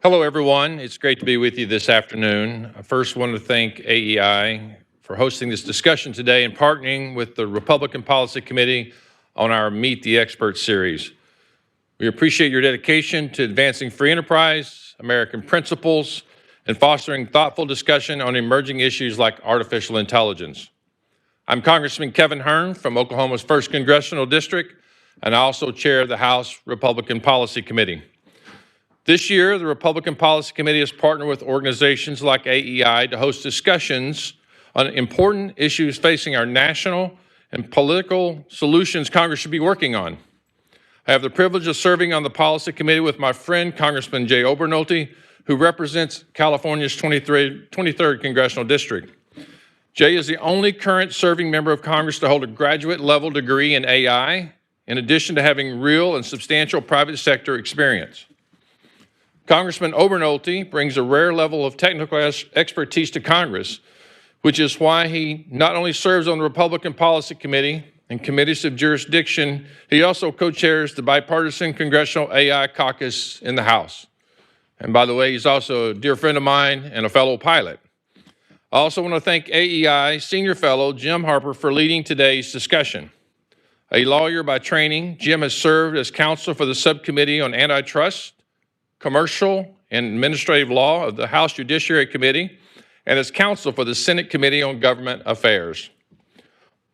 Hello, everyone. It's great to be with you this afternoon. I first want to thank AEI for hosting this discussion today and partnering with the Republican Policy Committee on our Meet the Experts series. We appreciate your dedication to advancing free enterprise, American principles, and fostering thoughtful discussion on emerging issues like artificial intelligence. I'm Congressman Kevin Hern from Oklahoma's 1st Congressional District, and I also chair the House Republican Policy Committee. This year, the Republican Policy Committee has partnered with organizations like AEI to host discussions on important issues facing our national and political solutions Congress should be working on. I have the privilege of serving on the Policy Committee with my friend, Congressman Jay Obernolte, who represents California's 23rd Congressional District. Jay is the only current serving member of Congress to hold a graduate-level degree in AI, in addition to having real and substantial private sector experience. Congressman Obernolte brings a rare level of technical expertise to Congress, which is why he not only serves on the Republican Policy Committee and committees of jurisdiction, he also co-chairs the bipartisan Congressional AI Caucus in the House. And by the way, he's also a dear friend of mine and a fellow pilot. I also want to thank AEI Senior Fellow Jim Harper for leading today's discussion. A lawyer by training, Jim has served as counsel for the Subcommittee on Antitrust, Commercial and Administrative Law of the House Judiciary Committee, and as counsel for the Senate Committee on Government Affairs.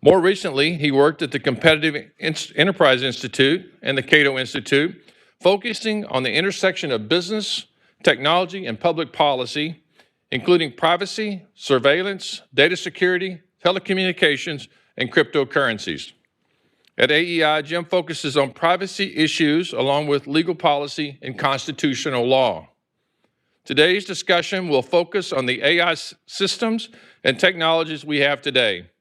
More recently, he worked at the Competitive Enterprise Institute and the Cato Institute, focusing on the intersection of business, technology, and public policy, including privacy, surveillance, data security, telecommunications, and cryptocurrencies. At AEI, Jim focuses on privacy issues along with legal policy and constitutional law. Today's discussion will focus on the AI systems and technologies we have today,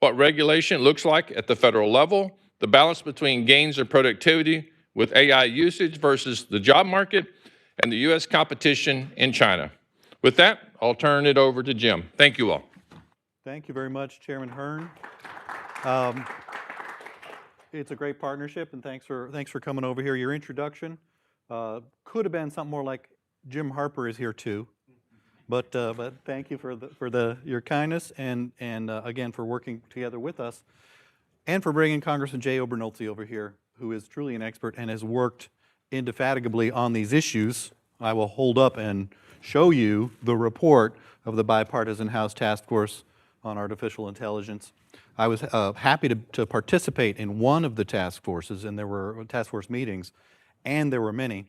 what regulation looks like at the federal level, the balance between gains of productivity with AI usage versus the job market, and the U.S. competition in China. With that, I'll turn it over to Jim. Thank you all. Thank you very much, Chairman Hern. It's a great partnership, and thanks for coming over here. Your introduction could have been something more like Jim Harper is here too, but thank you for your kindness and again for working together with us, and for bringing Congressman Jay Obernolte over here, who is truly an expert and has worked indefatigably on these issues. I will hold up and show you the report of the Bipartisan House Task Force on Artificial Intelligence. I was happy to participate in one of the task forces, and there were task force meetings, and there were many.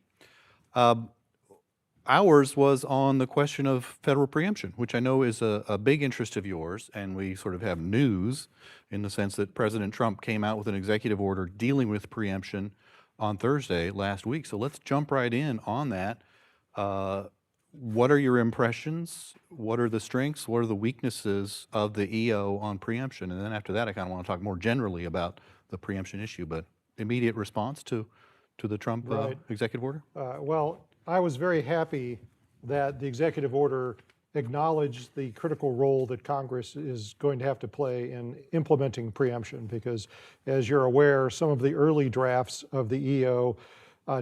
Ours was on the question of federal preemption, which I know is a big interest of yours, and we sort of have news in the sense that President Trump came out with an executive order dealing with preemption on Thursday last week. So let's jump right in on that. What are your impressions? What are the strengths? What are the weaknesses of the EO on preemption? And then after that, I kind of want to talk more generally about the preemption issue, but immediate response to the Trump executive order? Well, I was very happy that the executive order acknowledged the critical role that Congress is going to have to play in implementing preemption, because as you're aware, some of the early drafts of the EO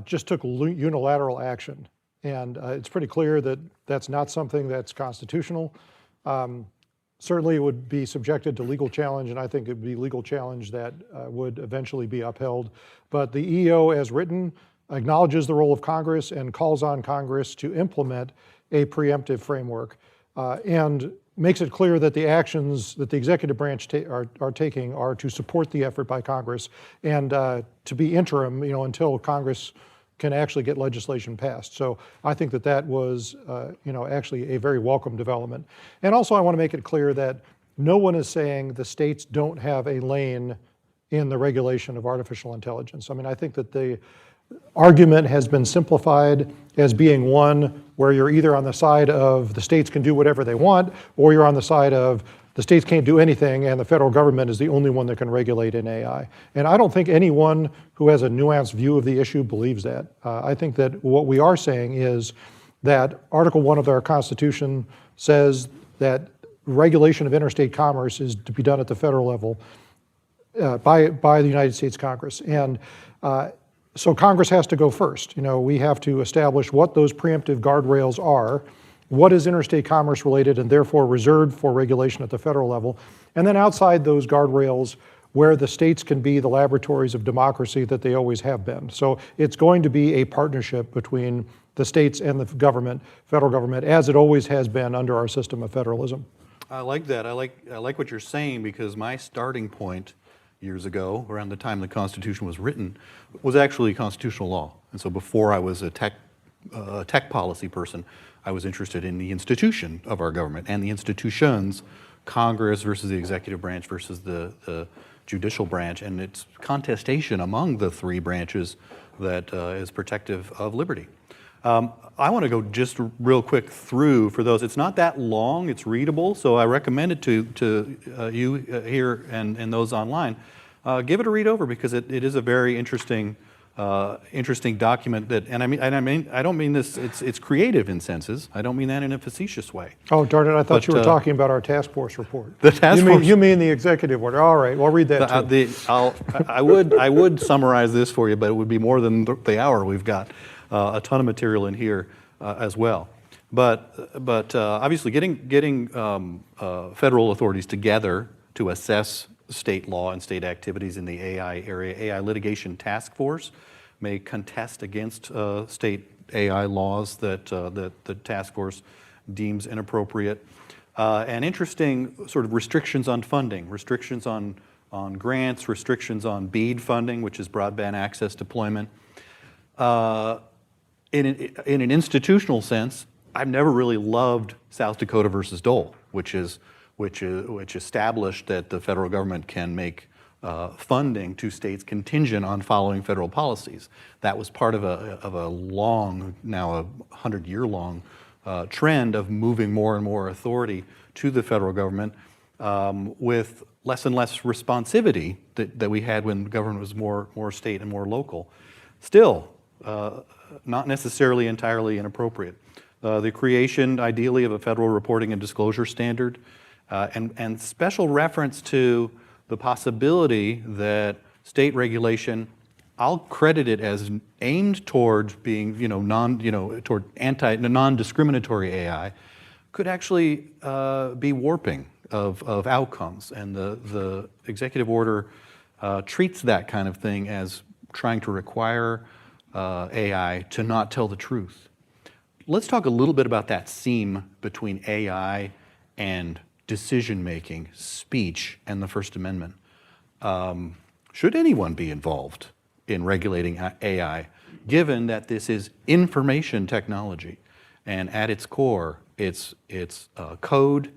just took unilateral action. And it's pretty clear that that's not something that's constitutional. Certainly it would be subjected to legal challenge, and I think it would be legal challenge that would eventually be upheld. But the EO, as written, acknowledges the role of Congress and calls on Congress to implement a preemptive framework, and makes it clear that the actions that the executive branch are taking are to support the effort by Congress and to be interim, until Congress can actually get legislation passed. So I think that was, actually a very welcome development. And also I want to make it clear that no one is saying the states don't have a lane in the regulation of artificial intelligence. I mean, I think that the argument has been simplified as being one where you're either on the side of the states can do whatever they want, or you're on the side of the states can't do anything and the federal government is the only one that can regulate in AI. And I don't think anyone who has a nuanced view of the issue believes that. I think that what we are saying is that Article 1 of our Constitution says that regulation of interstate commerce is to be done at the federal level by the United States Congress. And So Congress has to go first. We have to establish what those preemptive guardrails are, what is interstate commerce related and therefore reserved for regulation at the federal level, and then outside those guardrails, where the states can be the laboratories of democracy that they always have been. So it's going to be a partnership between the states and the government, federal government, as it always has been under our system of federalism. I like that. I like what you're saying, because my starting point years ago, around the time the Constitution was written, was actually constitutional law. And so before I was a tech policy person, I was interested in the institution of our government and the institutions, Congress versus the executive branch versus the judicial branch, and its contestation among the three branches that is protective of liberty. I want to go just real quick through, for those, it's not that long, it's readable, so I recommend it to you here and those online. Give it a read over, because it is a very interesting document that, and I don't mean this, it's creative in senses. I don't mean that in a facetious way. Oh, darn it, I thought you were talking about our task force report. The task force. You mean the executive order. All right, well, read that too. I would summarize this for you, but it would be more than the hour. We've got a ton of material in here as well. But obviously getting federal authorities together to assess state law and state activities in the AI area. AI Litigation Task Force may contest against state AI laws that the task force deems inappropriate. And interesting sort of restrictions on funding, restrictions on grants, restrictions on BEAD funding, which is broadband access deployment. In an institutional sense, I've never really loved South Dakota versus Dole, which established that the federal government can make funding to states contingent on following federal policies. That was part of a long, now a 100-year-long trend of moving more and more authority to the federal government with less and less responsivity that we had when government was more state and more local. Still, not necessarily entirely inappropriate. The creation, ideally, of a federal reporting and disclosure standard, and special reference to the possibility that state regulation, I'll credit it as aimed towards being, toward non-discriminatory AI, could actually be warping of outcomes. And the executive order treats that kind of thing as trying to require AI to not tell the truth. Let's talk a little bit about that seam between AI and decision-making, speech, and the First Amendment. Should anyone be involved in regulating AI, given that this is information technology, and at its core, it's code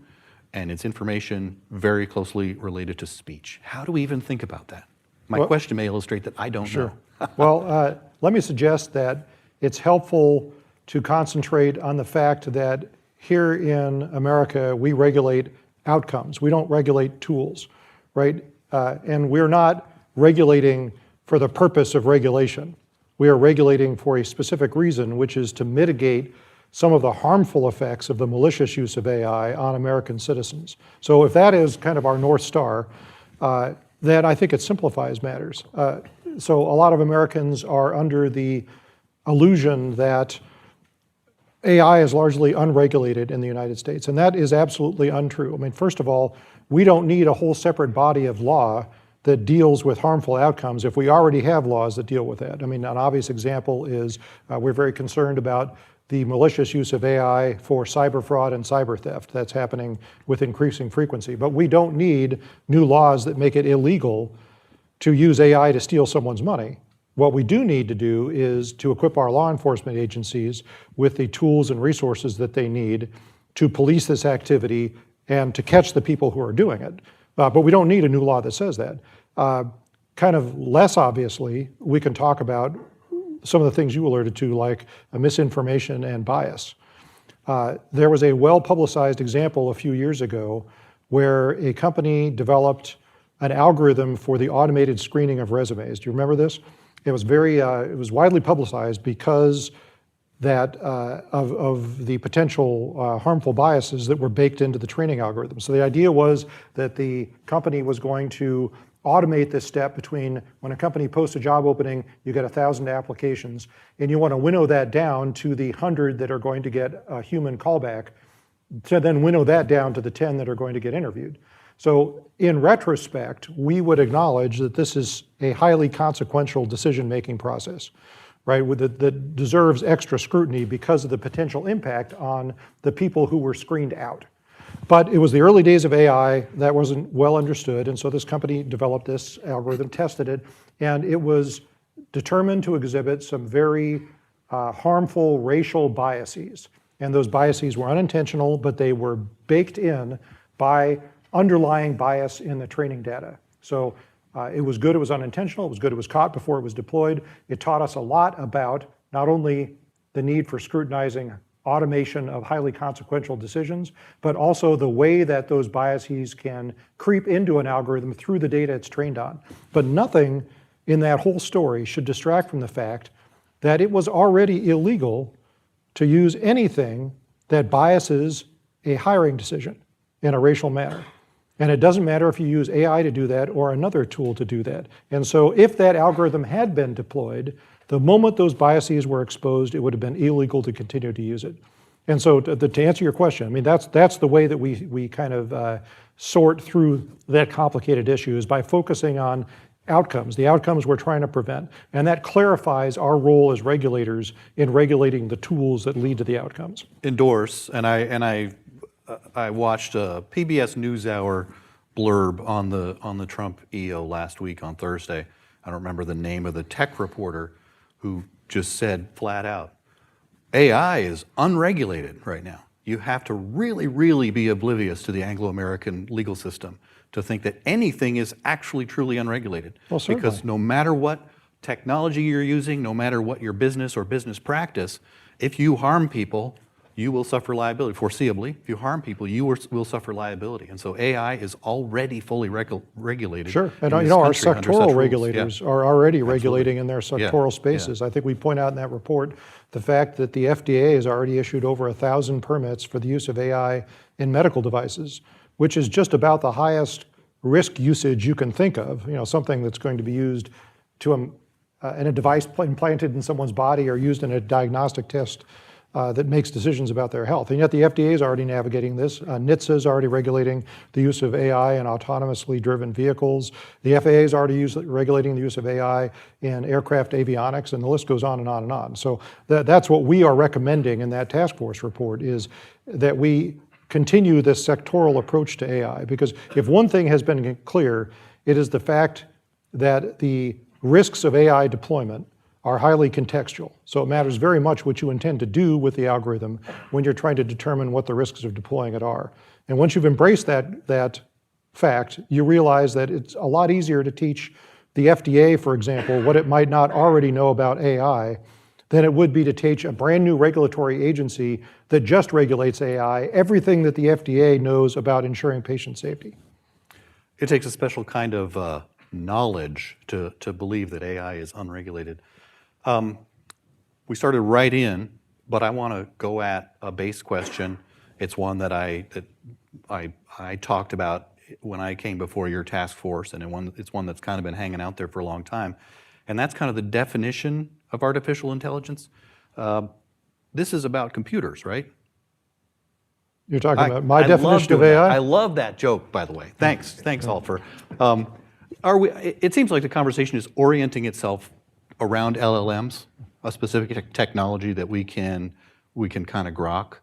and it's information very closely related to speech? How do we even think about that? My question may illustrate that I don't know. Well, let me suggest that it's helpful to concentrate on the fact that here in America, we regulate outcomes. We don't regulate tools, right? And we're not regulating for the purpose of regulation. We are regulating for a specific reason, which is to mitigate some of the harmful effects of the malicious use of AI on American citizens. So if that is kind of our North Star, then I think it simplifies matters. So a lot of Americans are under the illusion that AI is largely unregulated in the United States, and that is absolutely untrue. I mean, first of all, we don't need a whole separate body of law that deals with harmful outcomes if we already have laws that deal with that. I mean, an obvious example is we're very concerned about the malicious use of AI for cyber fraud and cyber theft. That's happening with increasing frequency. But we don't need new laws that make it illegal to use AI to steal someone's money. What we do need to do is to equip our law enforcement agencies with the tools and resources that they need to police this activity and to catch the people who are doing it. But we don't need a new law that says that. Kind of less obviously, we can talk about some of the things you alluded to, like misinformation and bias. There was a well-publicized example a few years ago where a company developed an algorithm for the automated screening of resumes. Do you remember this? It was it was widely publicized because of the potential harmful biases that were baked into the training algorithm. So the idea was that the company was going to automate this step between when a company posts a job opening, you get 1,000 applications, and you want to winnow that down to the 100 that are going to get a human callback, to then winnow that down to the 10 that are going to get interviewed. So in retrospect, we would acknowledge that this is a highly consequential decision-making process, right, that deserves extra scrutiny because of the potential impact on the people who were screened out. But it was the early days of AI that wasn't well understood, and so this company developed this algorithm, tested it, and it was determined to exhibit some very harmful racial biases. And those biases were unintentional, but they were baked in by underlying bias in the training data. So it was good it was unintentional, it was good it was caught before it was deployed. It taught us a lot about not only the need for scrutinizing automation of highly consequential decisions, but also the way that those biases can creep into an algorithm through the data it's trained on. But nothing in that whole story should distract from the fact that it was already illegal to use anything that biases a hiring decision in a racial manner. And it doesn't matter if you use AI to do that or another tool to do that. And so if that algorithm had been deployed, the moment those biases were exposed, it would have been illegal to continue to use it. And so to answer your question, I mean, that's the way that we kind of sort through that complicated issue, is by focusing on outcomes, the outcomes we're trying to prevent. And that clarifies our role as regulators in regulating the tools that lead to the outcomes. Endorse, and I watched a PBS NewsHour blurb on the Trump EO last week on Thursday. I don't remember the name of the tech reporter who just said flat out, AI is unregulated right now. You have to really, really be oblivious to the Anglo-American legal system to think that anything is actually truly unregulated. Well, certainly. Because no matter what technology you're using, no matter what your business or business practice, if you harm people, you will suffer liability. Foreseeably, if you harm people, you will suffer liability. And so AI is already fully regulated. Sure, and in you this know, our country under such sectoral rules. regulators Yeah. are already Absolutely. regulating in their sectoral spaces. I think we point out in that report the fact that the FDA has already issued over 1,000 permits for the use of AI in medical devices, which is just about the highest risk usage you can think of. You know, something that's going to be used to in a device implanted in someone's body or used in a diagnostic test that makes decisions about their health. And yet the FDA is already navigating this. NHTSA is already regulating the use of AI in autonomously driven vehicles. The FAA is already regulating the use of AI in aircraft avionics, and the list goes on and on and on. So that's what we are recommending in that task force report, is that we continue this sectoral approach to AI. Because if one thing has been clear, it is the fact that the risks of AI deployment are highly contextual. So it matters very much what you intend to do with the algorithm when you're trying to determine what the risks of deploying it are. And once you've embraced that fact, you realize that it's a lot easier to teach the FDA, for example, what it might not already know about AI than it would be to teach a brand new regulatory agency that just regulates AI everything that the FDA knows about ensuring patient safety. It takes a special kind of knowledge to believe that AI is unregulated. We started right in, but I want to go at a base question. It's one that I talked about when I came before your task force, and it's one that's kind of been hanging out there for a long time. And that's kind of the definition of artificial intelligence. This is about computers, right? You're talking about my definition of AI? I love that joke, by the way. Thanks, Alfer. It seems like the conversation is orienting itself around LLMs, a specific technology that we can kind of grok.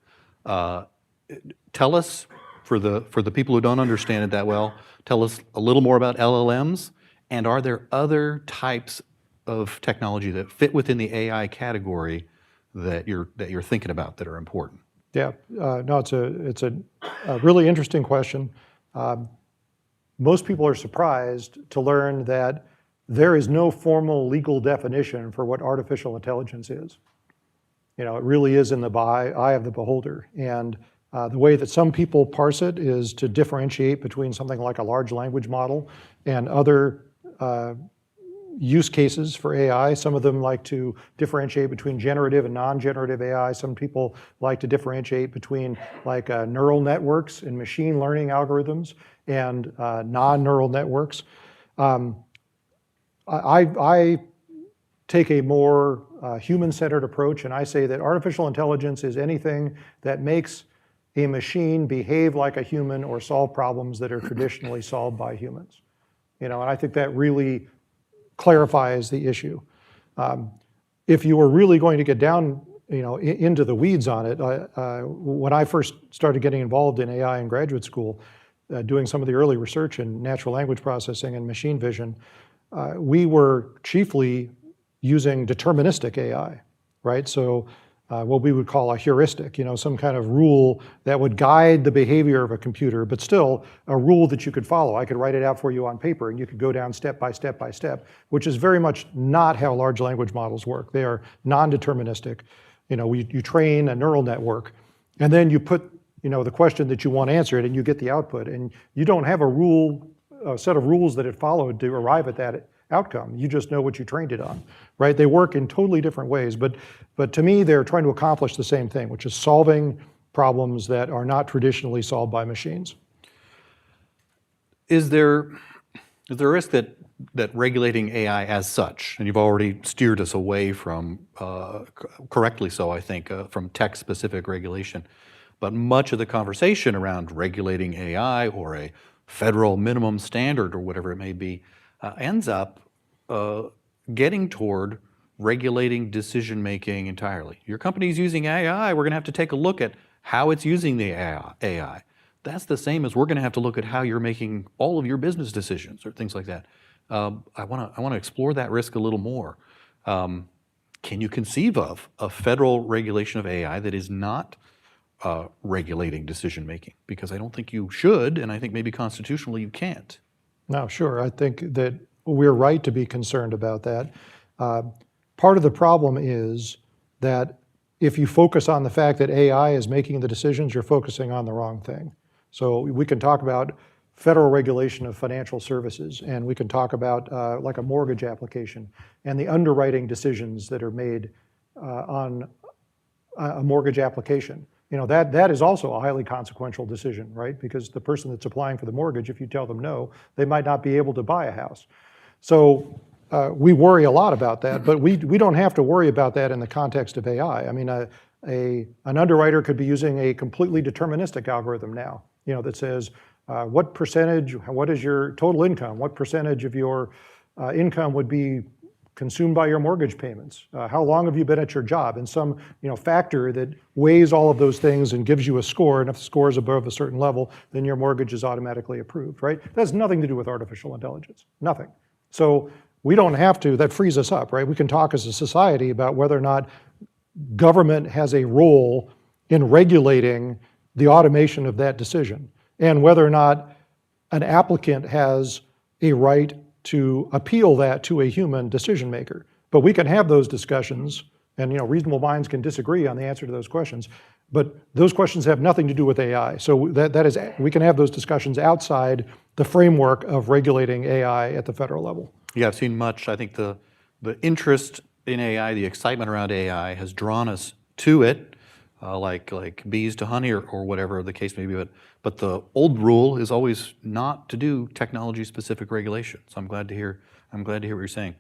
Tell us, for the people who don't understand it that well, tell us a little more about LLMs, and are there other types of technology that fit within the AI category that you're thinking about that are important? Yeah, no, it's a really interesting question. Most people are surprised to learn that there is no formal legal definition for what artificial intelligence is. You know, it really is in the eye of the beholder. And the way that some people parse it is to differentiate between something like a large language model and other use cases for AI. Some of them like to differentiate between generative and non-generative AI. Some people like to differentiate between like neural networks and machine learning algorithms and non-neural networks. I take a more human-centered approach, and I say that artificial intelligence is anything that makes a machine behave like a human or solve problems that are traditionally solved by humans. And I think that really clarifies the issue. If you were really going to get down, into the weeds on it, when I first started getting involved in AI in graduate school, doing some of the early research in natural language processing and machine vision, we were chiefly using deterministic AI, right? So what we would call a heuristic, some kind of rule that would guide the behavior of a computer, but still a rule that you could follow. I could write it out for you on paper and you could go down step by step by step, which is very much not how large language models work. They are non-deterministic. You train a neural network and then you put the question that you want answered and you get the output, and you don't have a set of rules that it followed to arrive at that outcome. You just know what you trained it on, right? They work in totally different ways, but to me, they're trying to accomplish the same thing, which is solving problems that are not traditionally solved by machines. Is there a risk that regulating AI as such, and you've already steered us away from, correctly so, I think, from tech-specific regulation, but much of the conversation around regulating AI or a federal minimum standard or whatever it may be ends up getting toward regulating decision-making entirely. Your company's using AI, we're gonna have to take a look at how it's using the AI. That's the same as we're gonna have to look at how you're making all of your business decisions or things like that. I wanna explore that risk a little more. Can you conceive of a federal regulation of AI that is not regulating decision-making? Because I don't think you should, and I think maybe constitutionally you can't. No, sure. I think that we're right to be concerned about that. Part of the problem is that if you focus on the fact that AI is making the decisions, you're focusing on the wrong thing. So we can talk about federal regulation of financial services, and we can talk about like a mortgage application and the underwriting decisions that are made on a mortgage application. That is also a highly consequential decision, right? Because the person that's applying for the mortgage, if you tell them no, they might not be able to buy a house. So we worry a lot about that, but we don't have to worry about that in the context of AI. I mean, an underwriter could be using a completely deterministic algorithm now, that says, what percentage, what is your total income? What percentage of your income would be consumed by your mortgage payments? How long have you been at your job? And some factor that weighs all of those things and gives you a score, and if the score is above a certain level, then your mortgage is automatically approved, right? That has nothing to do with artificial intelligence, nothing. So we don't have to, that frees us up, right? We can talk as a society about whether or not government has a role in regulating the automation of that decision, and whether or not an applicant has a right to appeal that to a human decision maker. But we can have those discussions, and reasonable minds can disagree on the answer to those questions, but those questions have nothing to do with AI. So that is, we can have those discussions outside the framework of regulating AI at the federal level. Yeah, I've seen much. I think the interest in AI, the excitement around AI has drawn us to it, like bees to honey or whatever the case may be. But the old rule is always not to do technology-specific regulation. So I'm glad to hear what you're saying.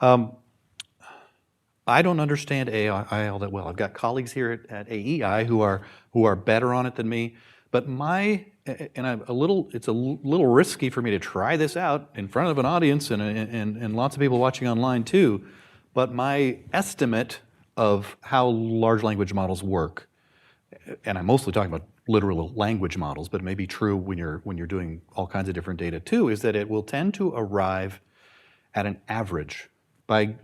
I don't understand AI all that well. I've got colleagues here at AEI who are better on it than me. But it's a little risky for me to try this out in front of an audience and lots of people watching online too. But my estimate of how large language models work, and I'm mostly talking about literal language models, but it may be true when you're doing all kinds of different data too, is that it will tend to arrive at an average by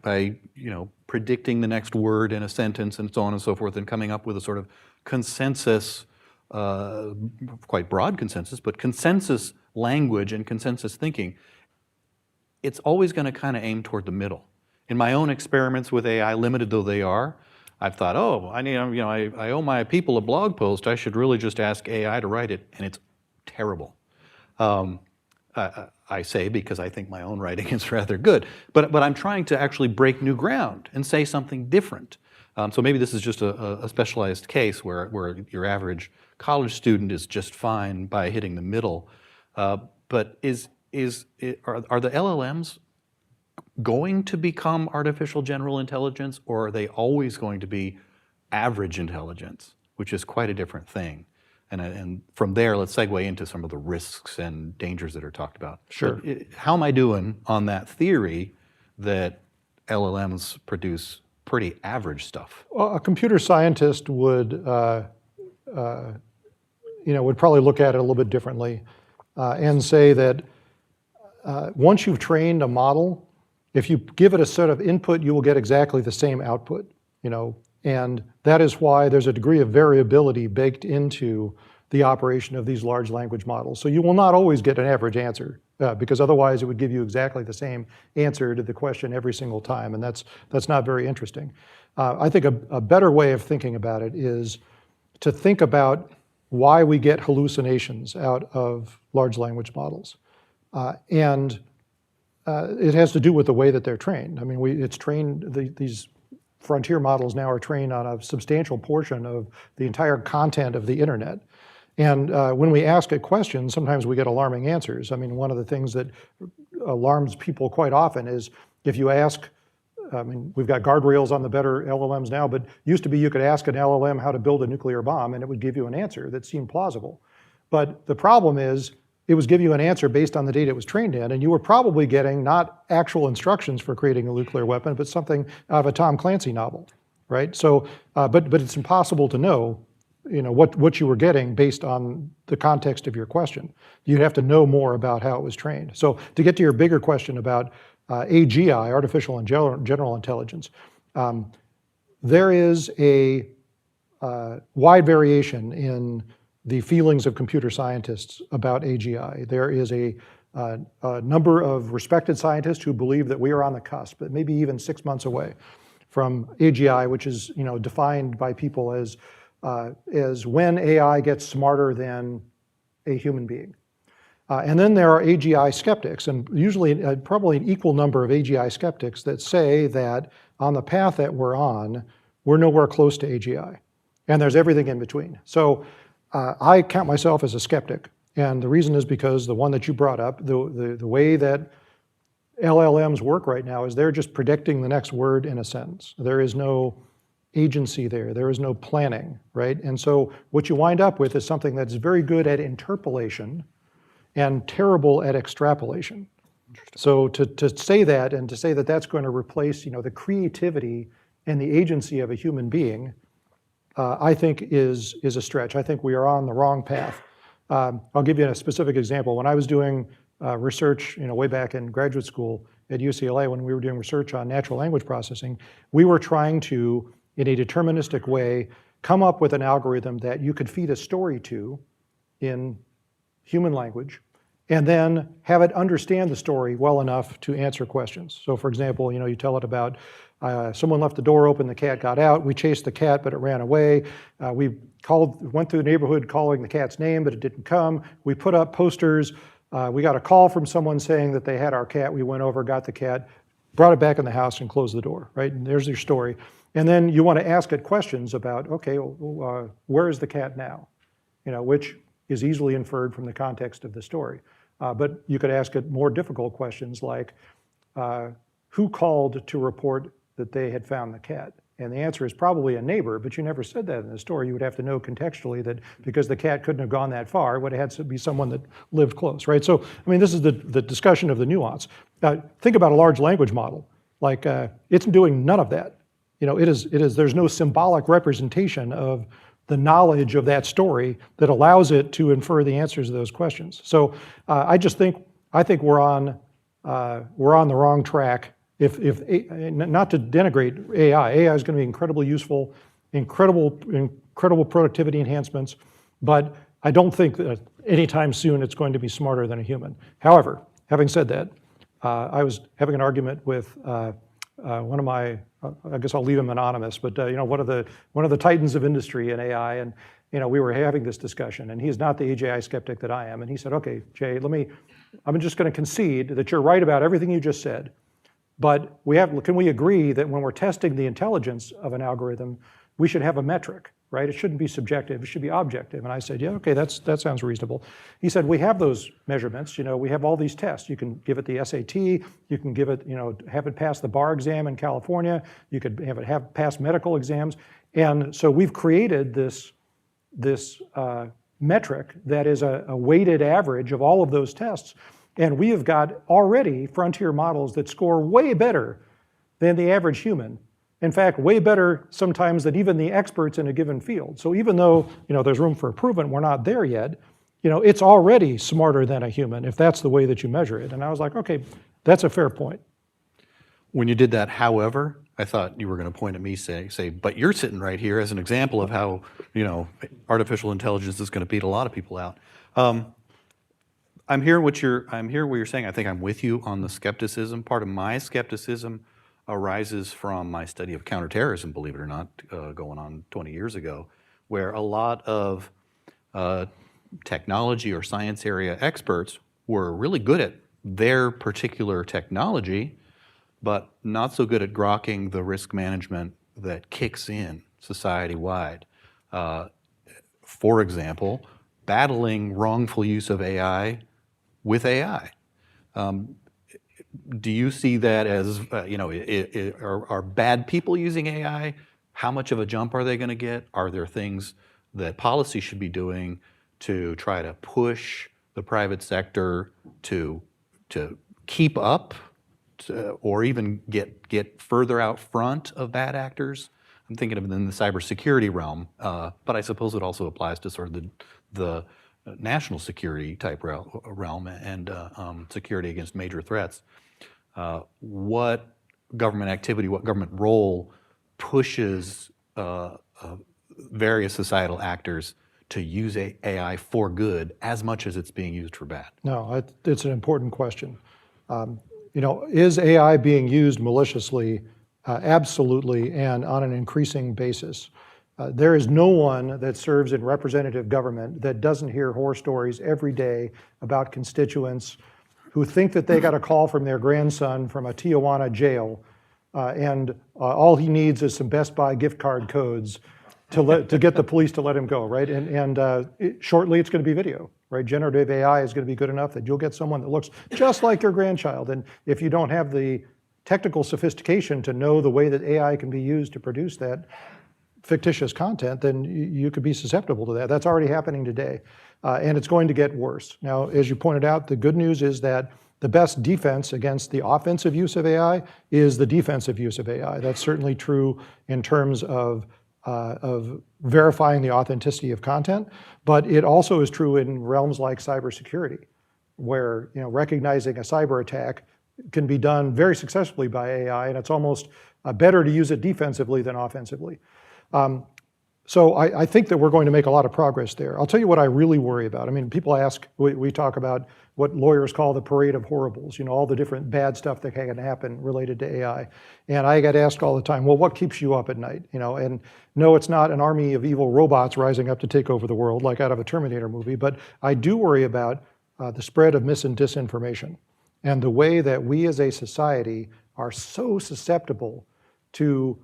predicting the next word in a sentence and so on and so forth, and coming up with a sort of consensus, quite broad consensus, but consensus language and consensus thinking. It's always going to kind of aim toward the middle. In my own experiments with AI, limited though they are, I've thought, I owe my people a blog post. I should really just ask AI to write it, and it's terrible. I say because I think my own writing is rather good, but I'm trying to actually break new ground and say something different. So maybe this is just a specialized case where your average college student is just fine by hitting the middle. But is are the LLMs going to become artificial general intelligence, or are they always going to be average intelligence, which is quite a different thing? And from there, let's segue into some of the risks and dangers that are talked about. Sure. But how am I doing on that theory that LLMs produce pretty average stuff? Well, a computer scientist would, would probably look at it a little bit differently and say that once you've trained a model, if you give it a set of input, you will get exactly the same output, and that is why there's a degree of variability baked into the operation of these large language models. So you will not always get an average answer because otherwise it would give you exactly the same answer to the question every single time, and that's not very interesting. I think a better way of thinking about it is to think about why we get hallucinations out of large language models. And it has to do with the way that they're trained. I mean, it's trained, these frontier models now are trained on a substantial portion of the entire content of the internet. And when we ask it questions, sometimes we get alarming answers. I mean, one of the things that alarms people quite often is if you ask, we've got guardrails on the better LLMs now, but used to be you could ask an LLM how to build a nuclear bomb and it would give you an answer that seemed plausible. But the problem is it was giving you an answer based on the data it was trained in, and you were probably getting not actual instructions for creating a nuclear weapon, but something out of a Tom Clancy novel, right? So, but it's impossible to know, what you were getting based on the context of your question. You'd have to know more about how it was trained. So to get to your bigger question about AGI, artificial and general intelligence, there is a wide variation in the feelings of computer scientists about AGI. There is a number of respected scientists who believe that we are on the cusp, but maybe even 6 months away from AGI, which is defined by people as when AI gets smarter than a human being. And then there are AGI skeptics, and usually probably an equal number of AGI skeptics that say that on the path that we're on, we're nowhere close to AGI. And there's everything in between. So I count myself as a skeptic. And the reason is because the one that you brought up, the way that LLMs work right now is they're just predicting the next word in a sentence. There is no agency there. There is no planning, right? And so what you wind up with is something that's very good at interpolation and terrible at extrapolation. So to say that and to say that that's going to replace the creativity and the agency of a human being, I think is a stretch. I think we are on the wrong path. I'll give you a specific example. When I was doing research, way back in graduate school at UCLA, when we were doing research on natural language processing, we were trying to, in a deterministic way, come up with an algorithm that you could feed a story to in human language, and then have it understand the story well enough to answer questions. So for example, you tell it about someone left the door open, the cat got out, we chased the cat, but it ran away. We went through the neighborhood calling the cat's name, but it didn't come. We put up posters. We got a call from someone saying that they had our cat. We went over, got the cat, brought it back in the house and closed the door, right? And there's your story. And then you want to ask it questions about, okay, where is the cat now? Which is easily inferred from the context of the story. But you could ask it more difficult questions like, who called to report that they had found the cat? And the answer is probably a neighbor, but you never said that in the story. You would have to know contextually that because the cat couldn't have gone that far, it would have had to be someone that lived close, right? So, this is the discussion of the nuance. Think about a large language model. Like, it's doing none of that. There's no symbolic representation of the knowledge of that story that allows it to infer the answers to those questions. So I think we're on the wrong track. If not to denigrate AI is going to be incredibly useful, incredible productivity enhancements, but I don't think that anytime soon it's going to be smarter than a human. However, having said that, I was having an argument with one of my, I guess I'll leave him anonymous, but one of the titans of industry in AI, and we were having this discussion, and he's not the AGI skeptic that I am, and he said, okay, Jay, I'm just going to concede that you're right about everything you just said, but can we agree that when we're testing the intelligence of an algorithm, we should have a metric? right? It shouldn't be subjective, it should be objective. And I said, yeah, okay, that sounds reasonable. He said, we have those measurements, we have all these tests. You can give it the SAT, you can give it, have it pass the bar exam in California, you could have it pass medical exams. And so we've created this metric that is a weighted average of all of those tests. And we have got already frontier models that score way better than the average human. In fact, way better sometimes than even the experts in a given field. So even though there's room for improvement, we're not there yet, it's already smarter than a human if that's the way that you measure it. And I was like, okay, that's a fair point. When you did that, however, I thought you were going to point at me, say, but you're sitting right here as an example of how, artificial intelligence is going to beat a lot of people out. I'm hearing what you're saying. I think I'm with you on the skepticism. Part of my skepticism arises from my study of counterterrorism, believe it or not, going on 20 years ago, where a lot of technology or science area experts were really good at their particular technology, but not so good at grokking the risk management that kicks in society-wide. For example, battling wrongful use of AI with AI. Do you see that as, are bad people using AI? How much of a jump are they going to get? Are there things that policy should be doing to try to push the private sector to keep up or even get further out front of bad actors? I'm thinking of it in the cybersecurity realm, but I suppose it also applies to sort of the national security type realm and security against major threats. What government activity, what government role pushes various societal actors to use AI for good as much as it's being used for bad? No, it's an important question. Is AI being used maliciously? Absolutely, and on an increasing basis. There is no one that serves in representative government that doesn't hear horror stories every day about constituents who think that they got a call from their grandson from a Tijuana jail, and all he needs is some Best Buy gift card codes to get the police to let him go, right? And shortly it's going to be video, right? Generative AI is going to be good enough that you'll get someone that looks just like your grandchild. And if you don't have the technical sophistication to know the way that AI can be used to produce that fictitious content, then you could be susceptible to that. That's already happening today, and it's going to get worse. Now, as you pointed out, the good news is that the best defense against the offensive use of AI is the defensive use of AI. That's certainly true in terms of verifying the authenticity of content, but it also is true in realms like cybersecurity, where recognizing a cyber attack can be done very successfully by AI, and it's almost better to use it defensively than offensively. So I think that we're going to make a lot of progress there. I'll tell you what I really worry about. I mean, people ask, we talk about what lawyers call the parade of horribles, all the different bad stuff that can happen related to AI. And I get asked all the time, well, what keeps you up at night? And no, it's not an army of evil robots rising up to take over the world like out of a Terminator movie, but I do worry about the spread of mis and disinformation and the way that we as a society are so susceptible to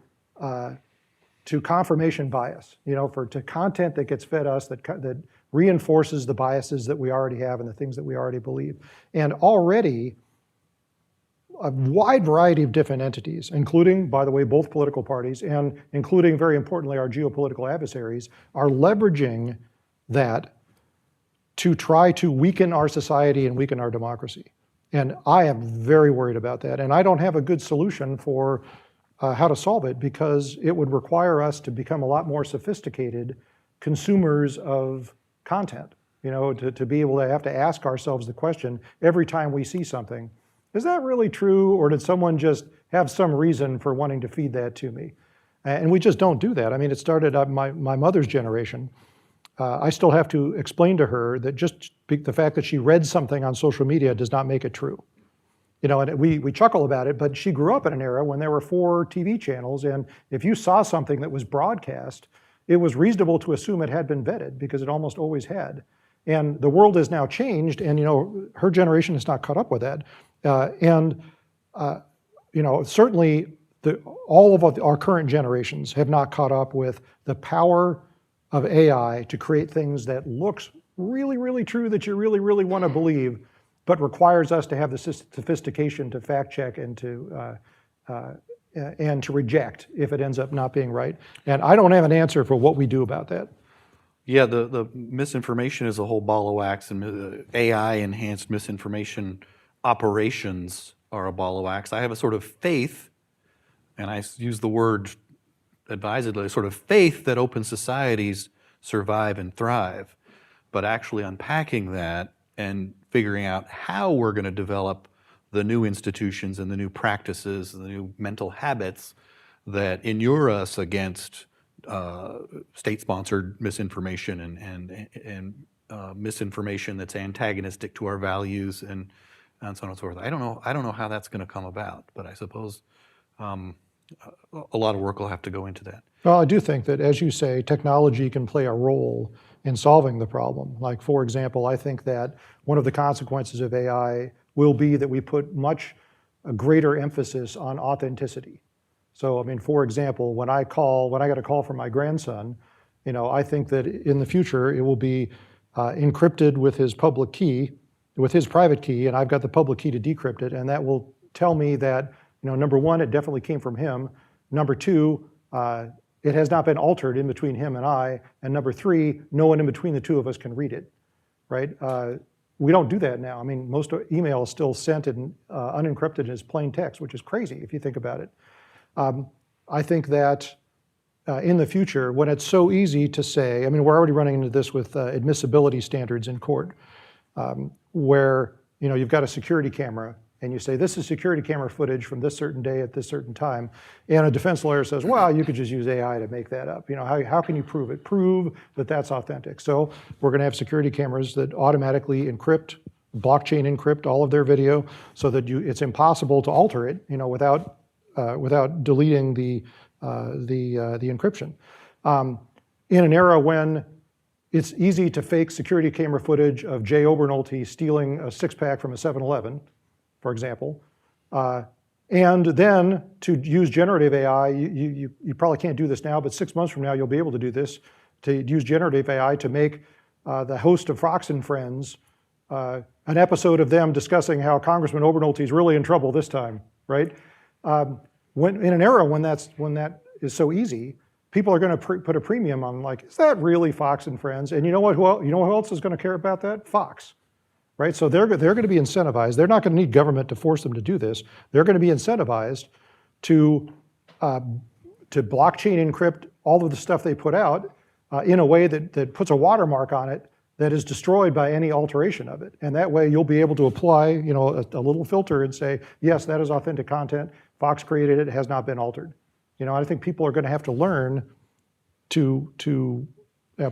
confirmation bias, to content that gets fed us that reinforces the biases that we already have and the things that we already believe. And already, a wide variety of different entities, including, by the way, both political parties and including, very importantly, our geopolitical adversaries, are leveraging that to try to weaken our society and weaken our democracy. And I am very worried about that. And I don't have a good solution for how to solve it, because it would require us to become a lot more sophisticated consumers of content, to be able to have to ask ourselves the question every time we see something, is that really true, or did someone just have some reason for wanting to feed that to me? And we just don't do that. I mean, it started up my mother's generation. I still have to explain to her that just the fact that she read something on social media does not make it true. And we chuckle about it, but she grew up in an era when there were 4 TV channels, and if you saw something that was broadcast, it was reasonable to assume it had been vetted, because it almost always had. And the world has now changed, and her generation has not caught up with that. Certainly all of our current generations have not caught up with the power of AI to create things that looks really, really true that you really, really want to believe, but requires us to have the sophistication to fact check and to reject if it ends up not being right. And I don't have an answer for what we do about that. Yeah, the misinformation is a whole ball of wax, and AI-enhanced misinformation operations are a ball of wax. I have a sort of faith, and I use the word advisedly, a sort of faith that open societies survive and thrive. But actually unpacking that and figuring out how we're going to develop the new institutions and the new practices and the new mental habits that inure us against state-sponsored misinformation and misinformation that's antagonistic to our values and so on and so forth. I don't know how that's going to come about, but I suppose a lot of work will have to go into that. Well, I do think that, as you say, technology can play a role in solving the problem. Like, for example, I think that one of the consequences of AI will be that we put much greater emphasis on authenticity. So, I mean, for example, when I got a call from my grandson, I think that in the future it will be encrypted with his public key, with his private key, and I've got the public key to decrypt it, and that will tell me that, number one, it definitely came from him. Number two, it has not been altered in between him and I. And number three, no one in between the two of us can read it, right? We don't do that now. I mean, most email is still sent in unencrypted as plain text, which is crazy if you think about it. I think that in the future, when it's so easy to say, I mean, we're already running into this with admissibility standards in court, where you've got a security camera and you say, this is security camera footage from this certain day at this certain time, and a defense lawyer says, well, you could just use AI to make that up. How can you prove it? Prove that that's authentic. So we're going to have security cameras that automatically encrypt, blockchain encrypt all of their video, so that it's impossible to alter it, without deleting the encryption. In an era when it's easy to fake security camera footage of Jay Obernolte stealing a six-pack from a 7-Eleven, for example, and then to use generative AI, you probably can't do this now, but 6 months from now you'll be able to do this, to use generative AI to make the host of Fox and Friends an episode of them discussing how Congressman Obernolte is really in trouble this time, right? When in an era when that is so easy, people are going to put a premium on, like, is that really Fox and Friends? And you know what? Who else is going to care about that? Fox, right? So they're going to be incentivized. They're not going to need government to force them to do this. They're going to be incentivized to blockchain encrypt all of the stuff they put out in a way that puts a watermark on it that is destroyed by any alteration of it. And that way you'll be able to apply, a little filter and say, yes, that is authentic content. Fox created it, has not been altered. I think people are going to have to learn to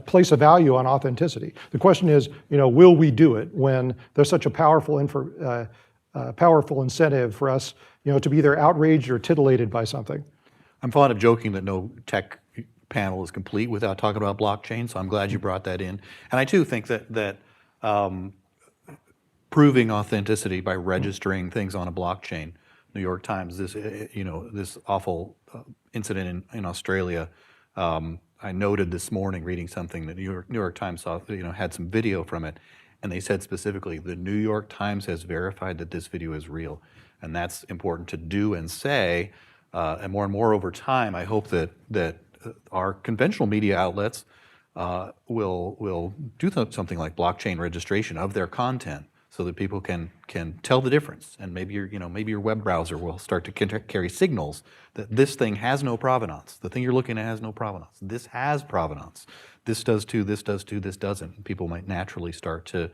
place a value on authenticity. The question is, will we do it when there's such a powerful incentive for us, to be either outraged or titillated by something? I'm fond of joking that no tech panel is complete without talking about blockchain, so I'm glad you brought that in. And I too think that proving authenticity by registering things on a blockchain, New York Times, this awful incident in Australia. I noted this morning reading something that New York Times saw, had some video from it, and they said specifically, the New York Times has verified that this video is real, and that's important to do and say. And more over time, I hope that our conventional media outlets will do something like blockchain registration of their content, so that people can tell the difference, and maybe your web browser will start to carry signals that this thing has no provenance. The thing you're looking at has no provenance. This has provenance. This does too. This does too. This doesn't. And people might naturally start to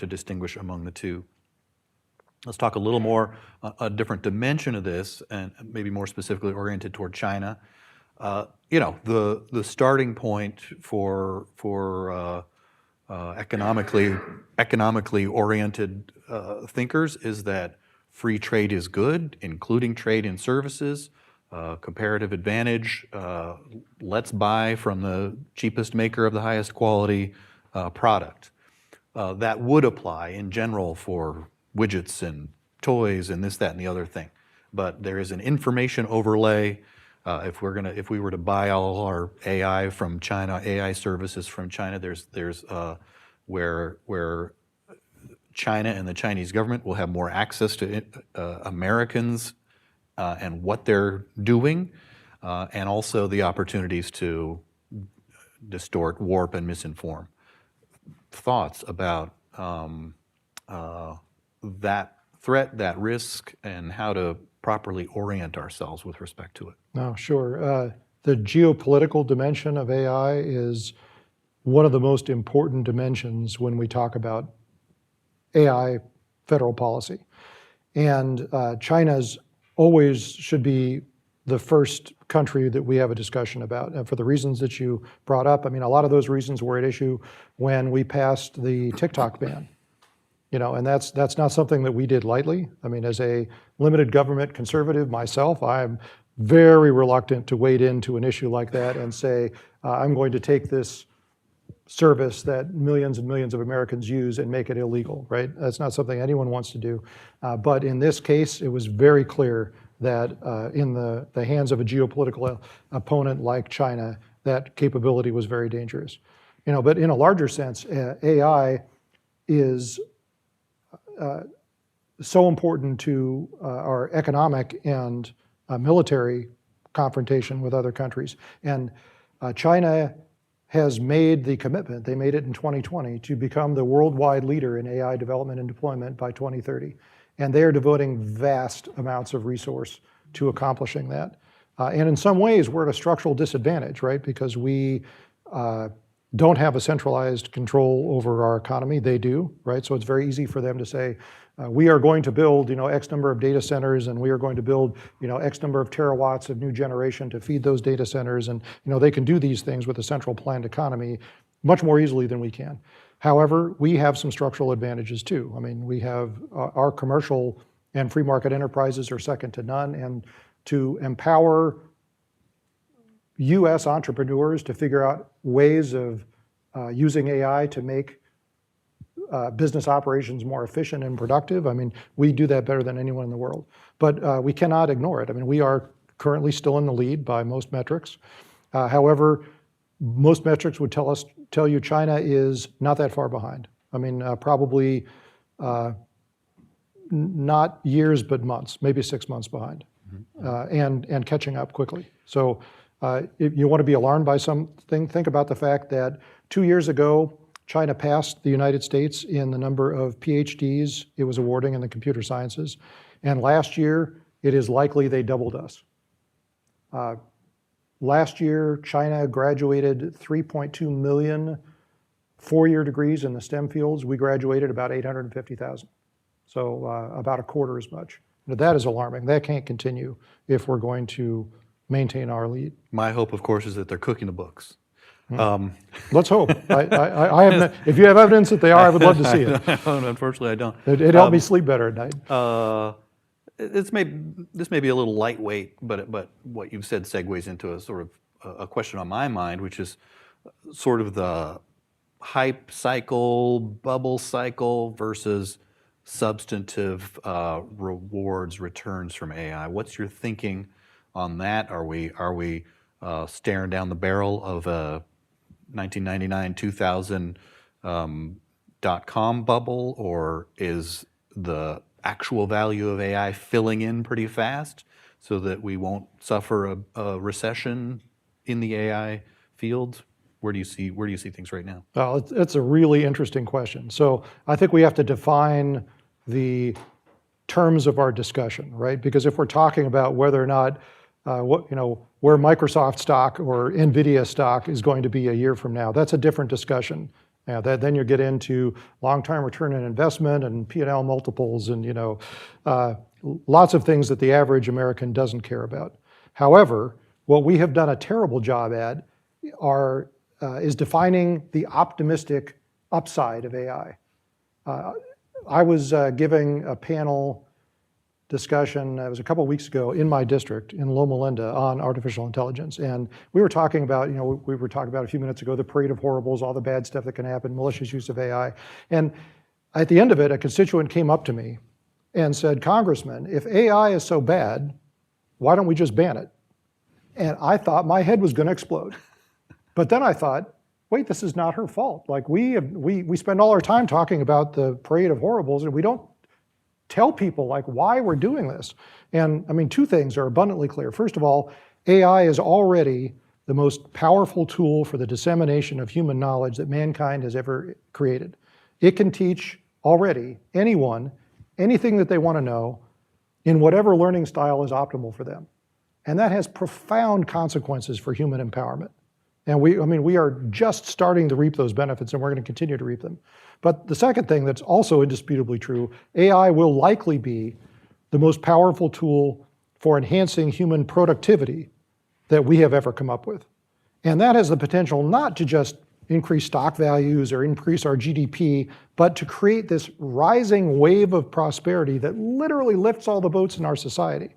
distinguish among the two. Let's talk a little more a different dimension of this, and maybe more specifically oriented toward China. The starting point for economically oriented thinkers is that free trade is good, including trade in services, comparative advantage. Let's buy from the cheapest maker of the highest quality product. That would apply in general for widgets and toys and this, that, and the other thing. But there is an information overlay If we were to buy all our AI from China, AI services from China, there's where China and the Chinese government will have more access to Americans and what they're doing, and also the opportunities to distort, warp, and misinform. Thoughts about that threat, that risk, and how to properly orient ourselves with respect to it? No, sure. The geopolitical dimension of AI is one of the most important dimensions when we talk about AI federal policy. And China's always should be the first country that we have a discussion about. And for the reasons that you brought up, I mean, a lot of those reasons were at issue when we passed the TikTok ban. And that's not something that we did lightly. I mean, as a limited government conservative myself, I'm very reluctant to wade into an issue like that and say, I'm going to take this service that millions and millions of Americans use and make it illegal, right? That's not something anyone wants to do. But in this case, it was very clear that in the hands of a geopolitical opponent like China, that capability was very dangerous. But in a larger sense, AI is so important to our economic and military confrontation with other countries. And China has made the commitment, they made it in 2020, to become the worldwide leader in AI development and deployment by 2030. And they are devoting vast amounts of resource to accomplishing that. And in some ways, we're at a structural disadvantage, right? Because we don't have a centralized control over our economy. They do, right? So it's very easy for them to say, we are going to build, X number of data centers, and we are going to build, X number of terawatts of new generation to feed those data centers. And, they can do these things with a central planned economy much more easily than we can. However, we have some structural advantages too. I mean, we have our commercial and free market enterprises are second to none. And to empower US entrepreneurs to figure out ways of using AI to make business operations more efficient and productive. I mean, we do that better than anyone in the world. But we cannot ignore it. I mean, we are currently still in the lead by most metrics. However, most metrics would tell you China is not that far behind. I mean, probably not years, but months, maybe 6 months behind, and catching up quickly. So if you want to be alarmed by something, think about the fact that 2 years ago, China passed the United States in the number of PhDs it was awarding in the computer sciences. And last year, it is likely they doubled us. Last year, China graduated 3.2 million four-year degrees in the STEM fields. We graduated about 850,000. So about a quarter as much. Now, that is alarming. That can't continue if we're going to maintain our lead. My hope, of course, is that they're cooking the books. Let's hope. I have, if you have evidence that they are, I would love to see it. Unfortunately, I don't. It helped me sleep better at night. This may be a little lightweight, but what you've said segues into a sort of a question on my mind, which is sort of the hype cycle, bubble cycle versus substantive rewards, returns from AI. What's your thinking on that? Are we staring down the barrel of a 1999, 2000 .com bubble, or is the actual value of AI filling in pretty fast so that we won't suffer a recession in the AI field? Where do you see things right now? Well, it's a really interesting question. So I think we have to define the terms of our discussion, right? Because if we're talking about whether or not where Microsoft stock or NVIDIA stock is going to be a year from now, that's a different discussion. Then you get into long-term return on investment and P&L multiples and lots of things that the average American doesn't care about. However, what we have done a terrible job at is defining the optimistic upside of AI. I was giving a panel discussion, it was a couple of weeks ago in my district in Loma Linda on artificial intelligence. And we were talking about, a few minutes ago, the parade of horribles, all the bad stuff that can happen, malicious use of AI. And at the end of it, a constituent came up to me and said, Congressman, if AI is so bad, why don't we just ban it? And I thought my head was going to explode. But then I thought, wait, this is not her fault. Like we spend all our time talking about the parade of horribles, and we don't tell people like why we're doing this. And I mean, two things are abundantly clear. First of all, AI is already the most powerful tool for the dissemination of human knowledge that mankind has ever created. It can teach already anyone anything that they want to know in whatever learning style is optimal for them. And that has profound consequences for human empowerment. And we are just starting to reap those benefits, and we're going to continue to reap them. But the second thing that's also indisputably true, AI will likely be the most powerful tool for enhancing human productivity that we have ever come up with. And that has the potential not to just increase stock values or increase our GDP, but to create this rising wave of prosperity that literally lifts all the boats in our society.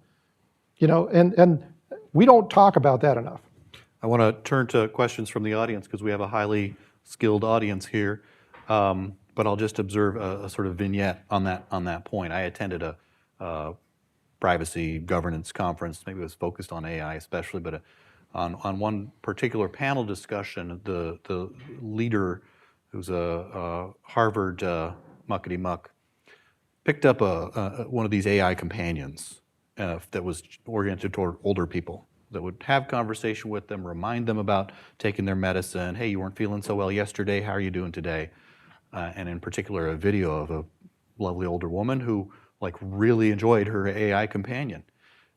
And we don't talk about that enough. I want to turn to questions from the audience because we have a highly skilled audience here. But I'll just observe a sort of vignette on that point. I attended a privacy governance conference. Maybe it was focused on AI especially, but on one particular panel discussion, the leader, who's a Harvard muckety muck, picked up one of these AI companions that was oriented toward older people, that would have conversation with them, remind them about taking their medicine. Hey, you weren't feeling so well yesterday. How are you doing today? And in particular, a video of a lovely older woman who really enjoyed her AI companion.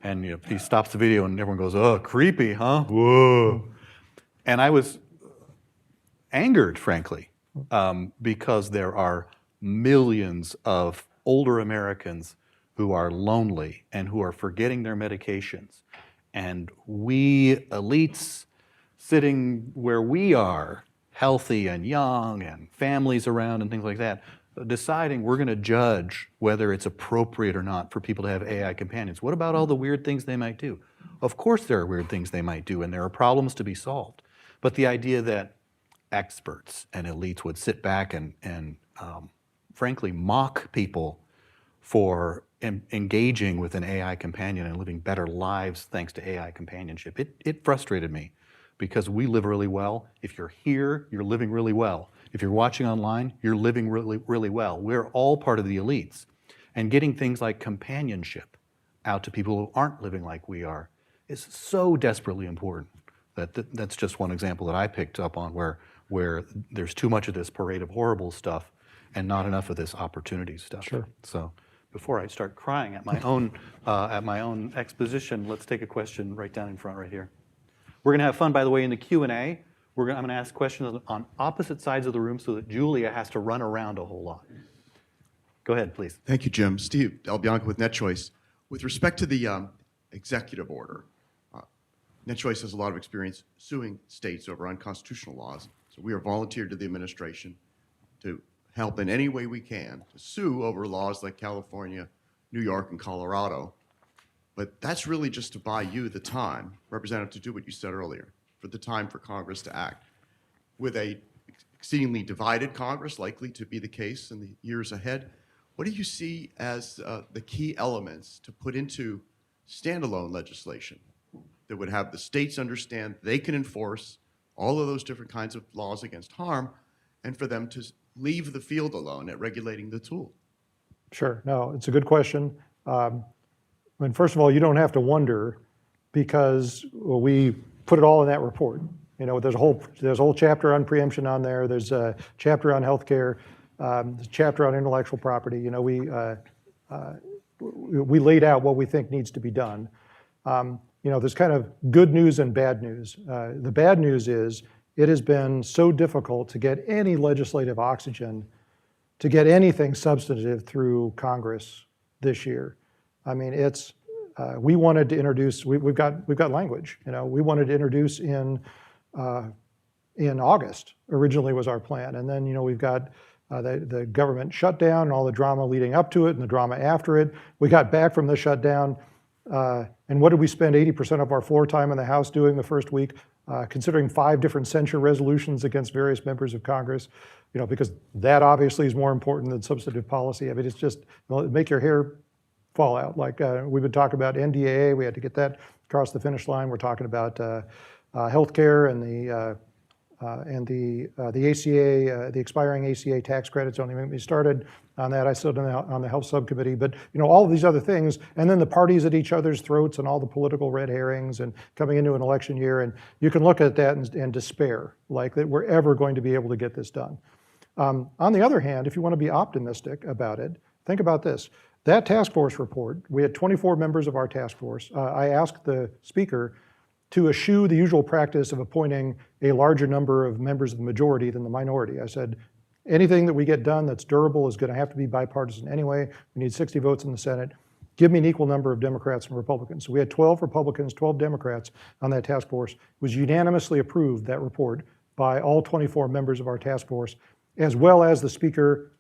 And he stops the video and everyone goes, "Oh, creepy, huh? Whoa." And I was angered, frankly, because there are millions of older Americans who are lonely and who are forgetting their medications. And we elites sitting where we are, healthy and young and families around and things like that, deciding we're going to judge whether it's appropriate or not for people to have AI companions. What about all the weird things they might do? Of course there are weird things they might do, and there are problems to be solved. But the idea that experts and elites would sit back and frankly mock people for engaging with an AI companion and living better lives thanks to AI companionship, it frustrated me, because we live really well. If you're here, you're living really well. If you're watching online, you're living really, really well. We're all part of the elites. And getting things like companionship out to people who aren't living like we are is so desperately important. That's just one example that I picked up on where there's too much of this parade of horrible stuff and not enough of this opportunity stuff. Sure. So before I start crying at my own exposition, let's take a question right down in front right here. We're going to have fun, by the way, in the Q&A. I'm going to ask questions on opposite sides of the room so that Julia has to run around a whole lot. Go ahead, please. Thank you, Jim. Steve Del Bianco with NetChoice. With respect to the executive order, NetChoice has a lot of experience suing states over unconstitutional laws. So we are volunteered to the administration to help in any way we can to sue over laws like California, New York, and Colorado. But that's really just to buy you the time, Representative, to do what you said earlier, for the time for Congress to act. With a exceedingly divided Congress, likely to be the case in the years ahead, what do you see as the key elements to put into standalone legislation that would have the states understand they can enforce all of those different kinds of laws against harm, and for them to leave the field alone at regulating the tool? Sure. No, it's a good question. First of all, you don't have to wonder, because we put it all in that report. There's a whole chapter on preemption on there. There's a chapter on healthcare. There's a chapter on intellectual property. We laid out what we think needs to be done. There's kind of good news and bad news. The bad news is it has been so difficult to get any legislative oxygen, to get anything substantive through Congress this year. I mean, we wanted to introduce. We've got language. We wanted to introduce in August. Originally was our plan, and then we've got the government shutdown and all the drama leading up to it and the drama after it. We got back from the shutdown, and what did we spend 80% of our floor time in the House doing the first week? Considering 5 different censure resolutions against various members of Congress, because that obviously is more important than substantive policy. I mean, it's just make your hair fall out. Like we've been talking about NDAA, we had to get that across the finish line. We're talking about healthcare and the ACA, the expiring ACA tax credits. Don't even get me started on that. I sit on the health subcommittee, but all of these other things, and then the parties at each other's throats and all the political red herrings and coming into an election year, and you can look at that and despair, like that we're ever going to be able to get this done. On the other hand, if you want to be optimistic about it, think about this. That task force report, we had 24 members of our task force. I asked the speaker to eschew the usual practice of appointing a larger number of members of the majority than the minority. I said, anything that we get done that's durable is going to have to be bipartisan anyway. We need 60 votes in the Senate. Give me an equal number of Democrats and Republicans. So we had 12 Republicans, 12 Democrats on that task force. It was unanimously approved, that report, by all 24 members of our task force, as well as the speaker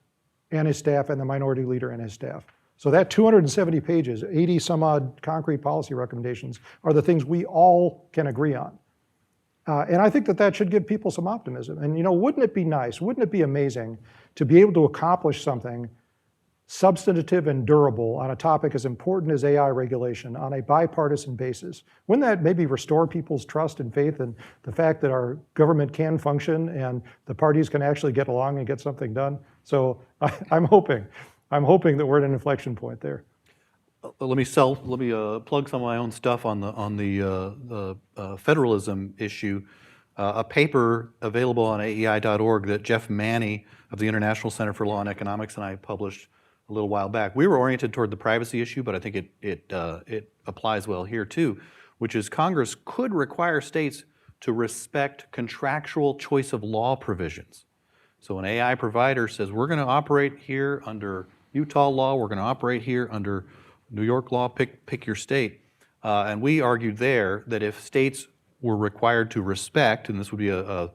and his staff and the minority leader and his staff. So that 270 pages, 80 some odd concrete policy recommendations are the things we all can agree on. And I think that should give people some optimism. And wouldn't it be nice, wouldn't it be amazing to be able to accomplish something substantive and durable on a topic as important as AI regulation on a bipartisan basis? Wouldn't that maybe restore people's trust and faith in the fact that our government can function and the parties can actually get along and get something done? So I'm hoping that we're at an inflection point there. Let me plug some of my own stuff on the federalism issue. A paper available on AEI.org that Jeff Manny of the International Center for Law and Economics and I published a little while back. We were oriented toward the privacy issue, but I think it applies well here too, which is Congress could require states to respect contractual choice of law provisions. So an AI provider says, we're going to operate here under Utah law, we're going to operate here under New York law, pick your state. And we argued there that if states were required to respect, and this would be a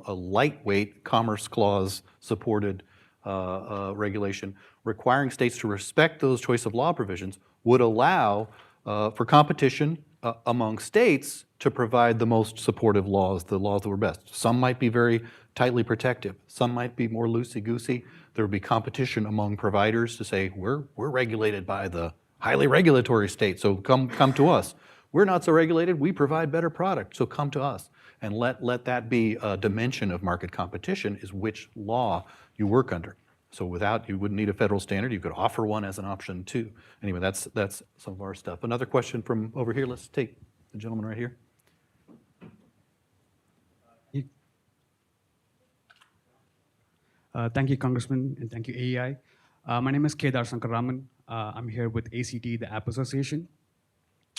lightweight Commerce Clause supported regulation, requiring states to respect those choice of law provisions would allow for competition among states to provide the most supportive laws, the laws that were best. Some might be very tightly protective. Some might be more loosey-goosey. There would be competition among providers to say, we're regulated by the highly regulatory state, so come to us. We're not so regulated, we provide better product, so come to us. And let that be a dimension of market competition, is which law you work under. So you wouldn't need a federal standard, you could offer one as an option too. Anyway, that's some of our stuff. Another question from over here, let's take the gentleman right here. Thank you, Congressman, and thank you, AEI. My name is Kedar Sankaraman. I'm here with ACT, the App Association.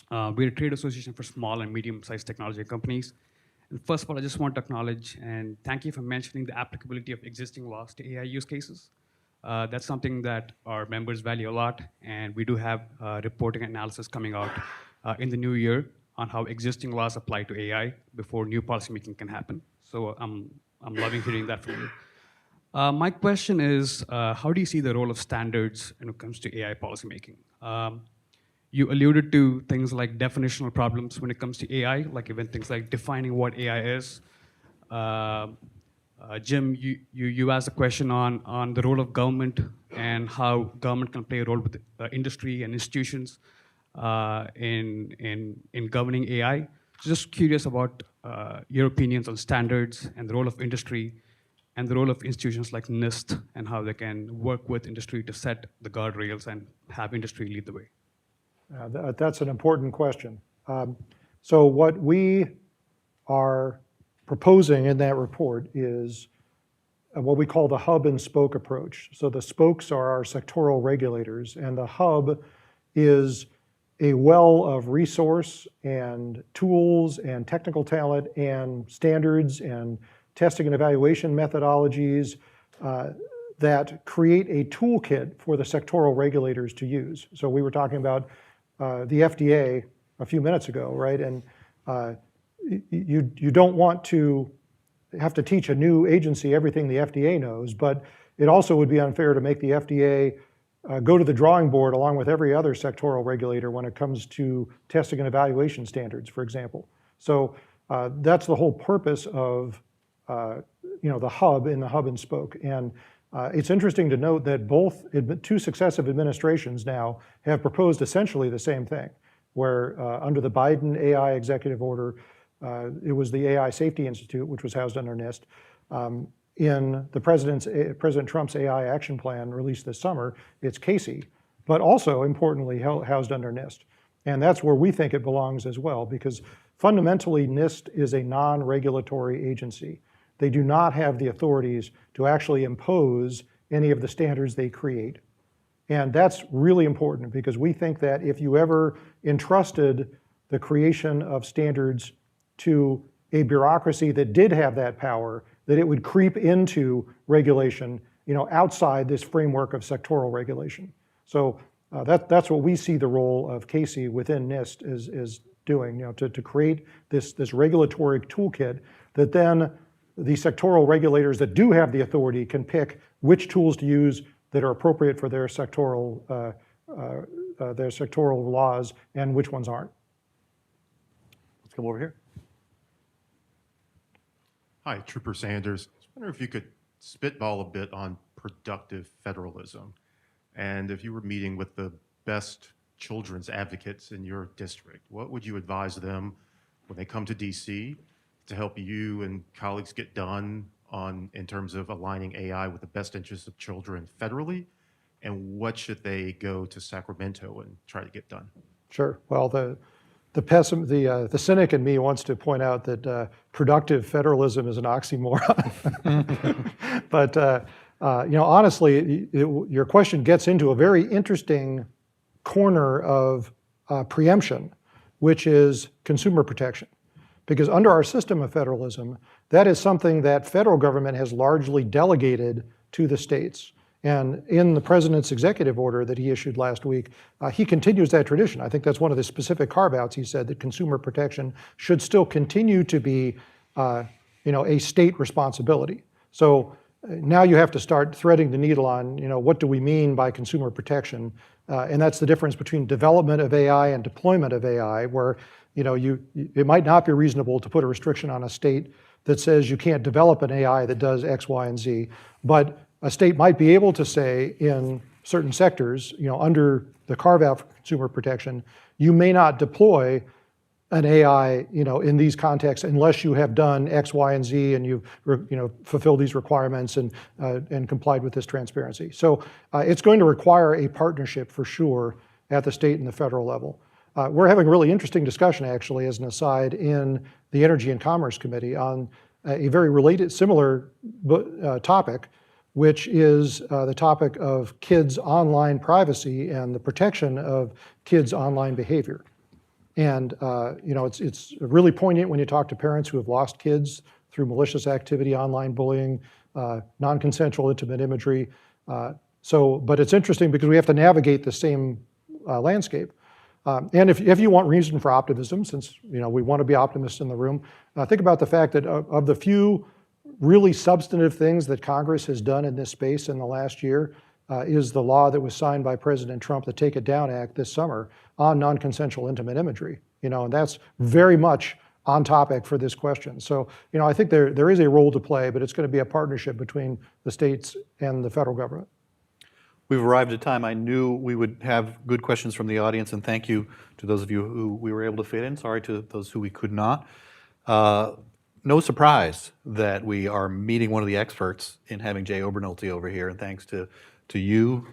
We're a trade association for small and medium-sized technology companies. And first of all, I just want to acknowledge and thank you for mentioning the applicability of existing laws to AI use cases. That's something that our members value a lot, and we do have reporting and analysis coming out in the new year on how existing laws apply to AI before new policymaking can happen. So I'm loving hearing that from you. My question is, how do you see the role of standards when it comes to AI policymaking? You alluded to things like definitional problems when it comes to AI, like even things like defining what AI is. Jim, you asked a question on the role of government and how government can play a role with industry and institutions in governing AI. So just curious about your opinions on standards and the role of industry and the role of institutions like NIST and how they can work with industry to set the guardrails and have industry lead the way. That's an important question. So what we are proposing in that report is what we call the hub and spoke approach. So the spokes are our sectoral regulators, and the hub is a well of resource and tools and technical talent and standards and testing and evaluation methodologies that create a toolkit for the sectoral regulators to use. So we were talking about the FDA a few minutes ago, right? And you don't want to have to teach a new agency everything the FDA knows, but it also would be unfair to make the FDA go to the drawing board along with every other sectoral regulator when it comes to testing and evaluation standards, for example. So that's the whole purpose of the hub in the hub and spoke. And it's interesting to note that two successive administrations now have proposed essentially the same thing, where under the Biden AI executive order, it was the AI Safety Institute, which was housed under NIST. In the President Trump's AI action plan released this summer, it's Casey, but also importantly housed under NIST. And that's where we think it belongs as well, because fundamentally NIST is a non-regulatory agency. They do not have the authorities to actually impose any of the standards they create. And that's really important because we think that if you ever entrusted the creation of standards to a bureaucracy that did have that power, that it would creep into regulation, outside this framework of sectoral regulation. So that's what we see the role of Casey within NIST is doing, to create this regulatory toolkit that then the sectoral regulators that do have the authority can pick which tools to use that are appropriate for their sectoral laws and which ones aren't. Let's come over here. Hi, Trooper Sanders. I was wondering if you could spitball a bit on productive federalism. And if you were meeting with the best children's advocates in your district, what would you advise them when they come to DC to help you and colleagues get done in terms of aligning AI with the best interests of children federally? And what should they go to Sacramento and try to get done? Sure. Well, the cynic in me wants to point out that productive federalism is an oxymoron. But honestly, your question gets into a very interesting corner of preemption, which is consumer protection. Because under our system of federalism, that is something that federal government has largely delegated to the states. And in the president's executive order that he issued last week, he continues that tradition. I think that's one of the specific carve-outs. He said that consumer protection should still continue to be, a state responsibility. So now you have to start threading the needle on, what do we mean by consumer protection? And that's the difference between development of AI and deployment of AI, where it might not be reasonable to put a restriction on a state that says you can't develop an AI that does X, Y, and Z, but a state might be able to say in certain sectors, under the carve-out for consumer protection, you may not deploy an AI, in these contexts unless you have done X, Y, and Z, and you've, fulfilled these requirements and complied with this transparency. So it's going to require a partnership for sure at the state and the federal level. We're having a really interesting discussion, actually, as an aside, in the Energy and Commerce Committee on a very related, similar topic, which is the topic of kids' online privacy and the protection of kids' online behavior. And it's really poignant when you talk to parents who have lost kids through malicious activity, online bullying, non-consensual intimate imagery. But it's interesting because we have to navigate the same landscape. And if you want reason for optimism, since we want to be optimists in the room, think about the fact that of the few really substantive things that Congress has done in this space in the last year is the law that was signed by President Trump, the Take It Down Act this summer, on non-consensual intimate imagery. And that's very much on topic for this question. So I think there is a role to play, but it's going to be a partnership between the states and the federal government. We've arrived at time. I knew we would have good questions from the audience, and thank you to those of you who we were able to fit in. Sorry to those who we could not. No surprise that we are meeting one of the experts in having Jay Obernolte over here, and thanks to you,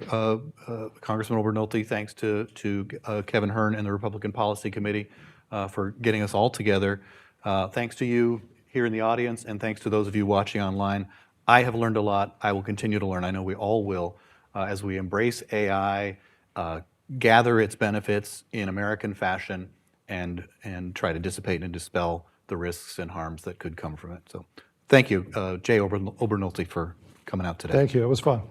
Congressman Obernolte, thanks to Kevin Hern and the Republican Policy Committee for getting us all together. Thanks to you here in the audience, and thanks to those of you watching online. I have learned a lot. I will continue to learn. I know we all will. As we embrace AI, gather its benefits in American fashion, and try to dissipate and dispel the risks and harms that could come from it. So thank you, Jay Obernolte, for coming out today. Thank you. It was fun.